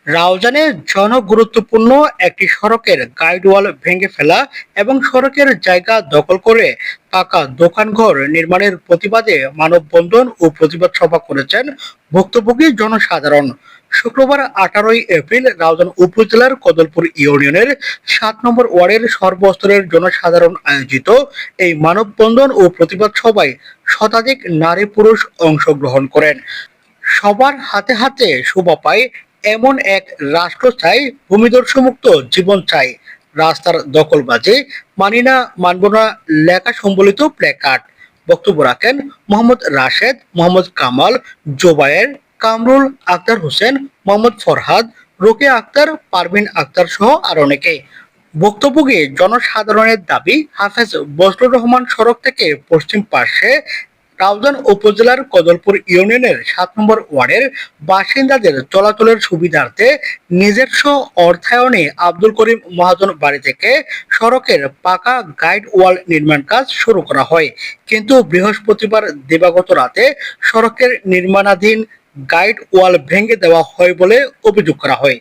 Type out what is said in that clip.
রাউজানে জনগুরুত্বপূর্ণ একটি সড়কের গাইড ওয়াল ভেঙে ফেলা এবং সড়কের জায়গা দখল করে পাকা দোকানঘর নির্মাণের প্রতিবাদে মানববন্ধন ও প্রতিবাদ সভা করেছেন ভুক্তভোগী জনসাধারণ। শুক্রবার 18 এপ্রিল রাউজান উপজেলার কদলপুর ইউনিয়নের 7 নম্বর ওয়ার্ডের সর্বস্তরের জনসাধারণ আয়োজিত এই মানববন্ধন ও প্রতিবাদ সভায় শতাধিক নারী পুরুষ অংশগ্রহণ করেন। সবার হাতে হাতে শোভা পায় এমন এক রাষ্ট্র চাই, ভূমিদস্যুমুক্ত জীবন চাই, রাস্তার দখলবাজি মানি না, মানব না লেখা সম্বলিত প্ল্যাকার্ড। বক্তব্য রাখেন মোহাম্মদ রাশেদ, মোহাম্মদ কামাল, জোবায়ের, কামরুল, আক্তার হোসেন, মোহাম্মদ ফরহাদ, রোকেয়া আক্তার, পারভিন আক্তার সহ আর অনেকে। ভুক্তভোগী জনসাধারণের দাবি, হাফেজ বজলুর রহমান সড়ক থেকে পশ্চিম পাশে রাউজান উপজেলার কদলপুর ইউনিয়নের 7 নম্বর ওয়ার্ডের বাসিন্দাদের চলাচলের সুবিধার্থে নিজস্ব অর্থায়নে আব্দুল করিম মহাজন বাড়ি থেকে সড়কের পাকা গাইড ওয়াল নির্মাণ কাজ শুরু করা হয়, কিন্তু বৃহস্পতিবার দিবাগত রাতে সড়কের নির্মাণাধীন গাইড ওয়াল ভেঙে দেওয়া হয় বলে অভিযোগ করা হয়।